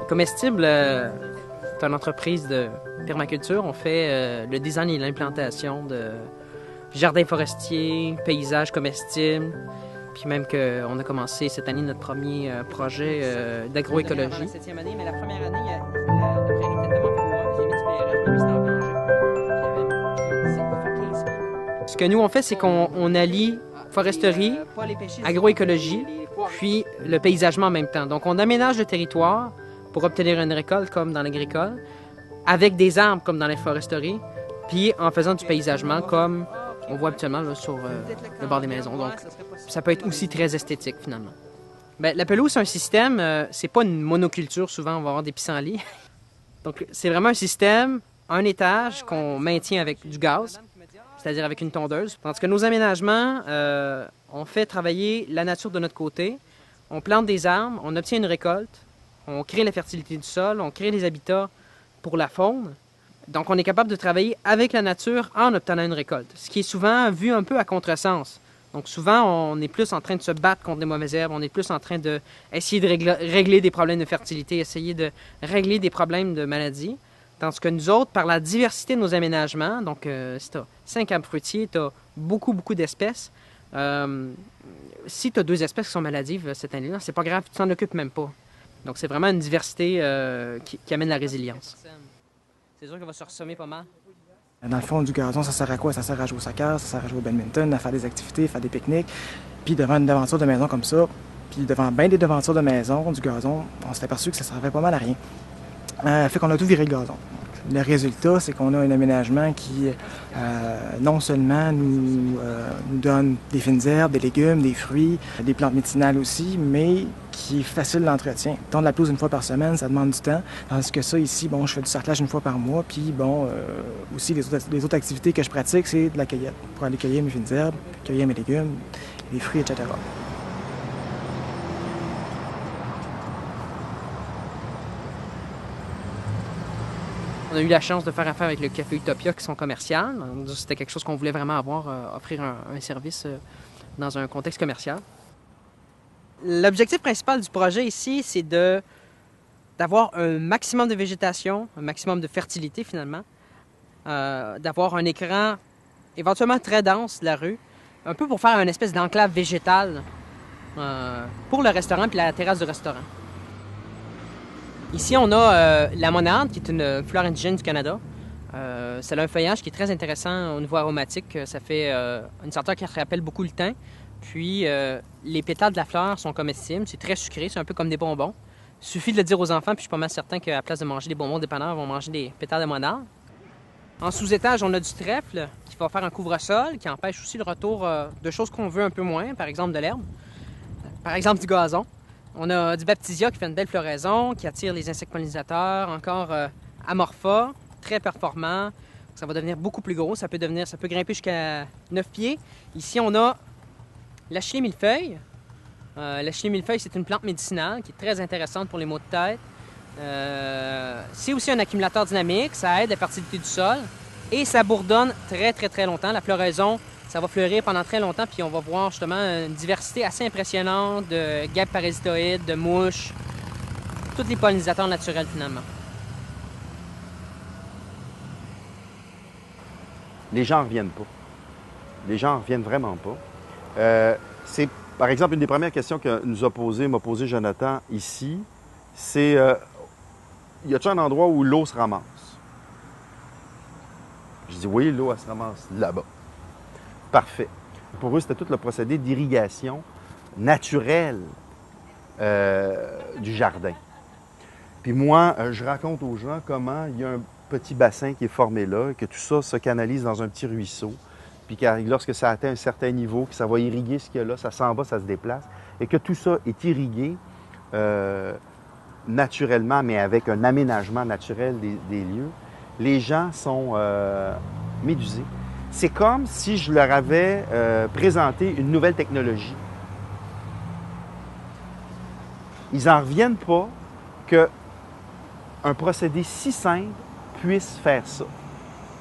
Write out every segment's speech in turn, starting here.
Comestible, c'est une entreprise de permaculture. On fait le design et l'implantation de jardins forestiers, paysages comestibles. Puis même qu'on a commencé cette année notre premier projet d'agroécologie. La 7e année, mais la première année, la prairie était tellement pouvoireuse, j'ai mis du PRF, lui, c'était en danger. Ce que nous, on fait, c'est qu'on allie foresterie, agroécologie, puis le paysagement en même temps. Donc, on aménage le territoire pour obtenir une récolte comme dans l'agricole, avec des arbres comme dans les foresteries, puis en faisant du paysagement comme on voit habituellement là, sur le bord des maisons. Donc, ça peut être aussi très esthétique, finalement. Bien, la pelouse, c'est un système, c'est pas une monoculture. Souvent, on va avoir des pissenlits. Donc, c'est vraiment un système, un étage qu'on maintient avec du gaz, c'est-à-dire avec une tondeuse. Tandis que nos aménagements, on fait travailler la nature de notre côté. On plante des arbres, on obtient une récolte, on crée la fertilité du sol, on crée les habitats pour la faune. Donc, on est capable de travailler avec la nature en obtenant une récolte, ce qui est souvent vu un peu à contresens. Donc, souvent, on est plus en train de se battre contre les mauvaises herbes, on est plus en train d'essayer de régler des problèmes de fertilité, essayer de régler des problèmes de maladies. Tandis que nous autres, par la diversité de nos aménagements, donc si tu as 5 arbres fruitiers, tu as beaucoup d'espèces. Si tu as 2 espèces qui sont maladives cette année-là, c'est pas grave, tu t'en occupes même pas. Donc, c'est vraiment une diversité qui amène la résilience. C'est sûr qu'elle va se ressommer pas mal. Dans le fond, du gazon, ça sert à quoi? Ça sert à jouer au soccer, ça sert à jouer au badminton, à faire des activités, faire des pique-niques. Puis devant une devanture de maison comme ça, puis devant bien des devantures de maison, du gazon, on s'est aperçu que ça servait pas mal à rien. Fait qu'on a tout viré le gazon. Le résultat, c'est qu'on a un aménagement qui, non seulement nous donne des fines herbes, des légumes, des fruits, des plantes médicinales aussi, mais qui est facile d'entretien. Tondre la pelouse une fois par semaine, ça demande du temps. Tandis que ça, ici, bon, je fais du sarclage une fois par mois. Puis, bon, aussi, les autres activités que je pratique, c'est de la cueillette. Pour aller cueillir mes fines herbes, cueillir mes légumes, les fruits, etc. On a eu la chance de faire affaire avec le Café Utopia qui sont commerciales. C'était quelque chose qu'on voulait vraiment avoir, offrir un service dans un contexte commercial. L'objectif principal du projet ici, c'est d'avoir un maximum de végétation, un maximum de fertilité finalement, d'avoir un écran éventuellement très dense de la rue, un peu pour faire une espèce d'enclave végétale pour le restaurant puis la terrasse du restaurant. Ici, on a la monarde, qui est une fleur indigène du Canada. C'est un feuillage qui est très intéressant au niveau aromatique. Ça fait une senteur qui rappelle beaucoup le thym. Puis, les pétales de la fleur sont comestibles. C'est très sucré, c'est un peu comme des bonbons. Il suffit de le dire aux enfants, puis je suis pas mal certain qu'à la place de manger des bonbons dépanneurs, ils vont manger des pétales de monarde. En sous-étage, on a du trèfle qui va faire un couvre-sol, qui empêche aussi le retour de choses qu'on veut un peu moins, par exemple de l'herbe, par exemple du gazon. On a du baptisia qui fait une belle floraison, qui attire les insectes pollinisateurs, encore amorpha, très performant. Ça va devenir beaucoup plus gros, ça peut grimper jusqu'à 9 pieds. Ici, on a l'achillée millefeuille. L'achillée millefeuille, c'est une plante médicinale qui est très intéressante pour les maux de tête. C'est aussi un accumulateur dynamique, ça aide la fertilité du sol et ça bourdonne très longtemps. La floraison, ça va fleurir pendant très longtemps, puis on va voir justement une diversité assez impressionnante de guêpes parasitoïdes, de mouches, tous les pollinisateurs naturels finalement. Les gens ne reviennent pas. Les gens ne reviennent vraiment pas. C'est, par exemple, une des premières questions que m'a posé Jonathan ici, c'est y a-t-il un endroit où l'eau se ramasse? Je dis oui, l'eau, elle se ramasse là-bas. Parfait. Pour eux, c'était tout le procédé d'irrigation naturelle du jardin. Puis moi, je raconte aux gens comment il y a un petit bassin qui est formé là, que tout ça se canalise dans un petit ruisseau, puis que lorsque ça atteint un certain niveau, que ça va irriguer ce qu'il y a là, ça s'en va, ça se déplace, et que tout ça est irrigué naturellement, mais avec un aménagement naturel des lieux. Les gens sont médusés. C'est comme si je leur avais présenté une nouvelle technologie. Ils n'en reviennent pas qu'un procédé si simple puisse faire ça.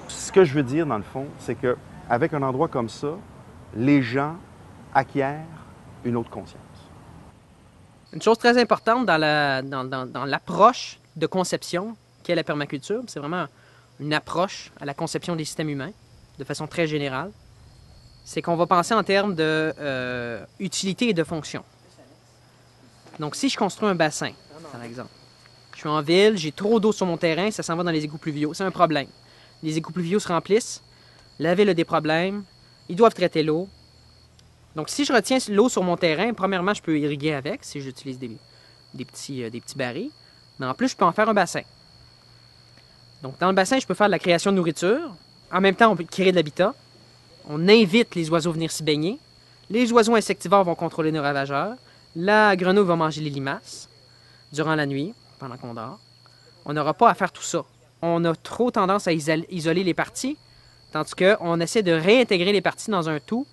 Ce que je veux dire, dans le fond, c'est qu'avec un endroit comme ça, les gens acquièrent une autre conscience. Une chose très importante dans l'approche de conception qu'est la permaculture, c'est vraiment une approche à la conception des systèmes humains de façon très générale, c'est qu'on va penser en termes de utilité et de fonction. Donc si je construis un bassin, par exemple, je suis en ville, j'ai trop d'eau sur mon terrain, ça s'en va dans les égouts pluviaux, c'est un problème. Les égouts pluviaux se remplissent, la ville a des problèmes, ils doivent traiter l'eau. Donc si je retiens l'eau sur mon terrain, premièrement, je peux irriguer avec si j'utilise des petits barils, mais en plus, je peux en faire un bassin. Donc dans le bassin, je peux faire de la création de nourriture. En même temps, on peut créer de l'habitat. On invite les oiseaux à venir s'y baigner. Les oiseaux insectivores vont contrôler nos ravageurs. La grenouille va manger les limaces durant la nuit, pendant qu'on dort. On n'aura pas à faire tout ça. On a trop tendance à isoler les parties, tandis qu'on essaie de réintégrer les parties dans un tout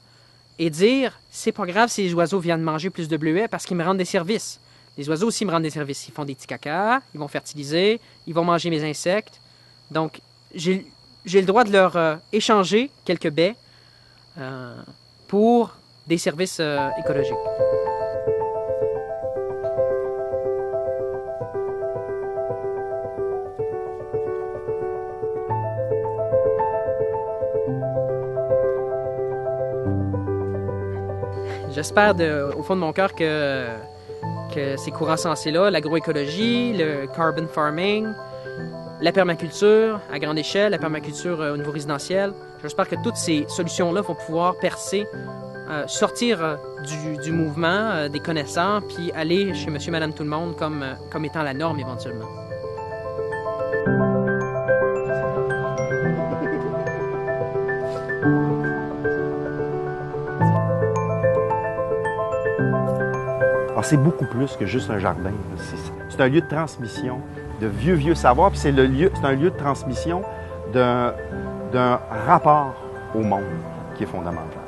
et dire « c'est pas grave si les oiseaux viennent manger plus de bleuets parce qu'ils me rendent des services. Les oiseaux aussi me rendent des services. Ils font des petits cacas, ils vont fertiliser, ils vont manger mes insectes. Donc, j'ai le droit de leur échanger quelques baies pour des services écologiques. » J'espère au fond de mon cœur que ces courants sensés-là, l'agroécologie, le carbon farming, la permaculture à grande échelle, la permaculture au niveau résidentiel, j'espère que toutes ces solutions-là vont pouvoir percer, sortir du mouvement des connaissants, puis aller chez monsieur, madame, tout le monde comme étant la norme éventuellement. Alors, c'est beaucoup plus que juste un jardin. C'est un lieu de transmission de vieux savoirs, puis c'est un lieu de transmission d'un rapport au monde qui est fondamental.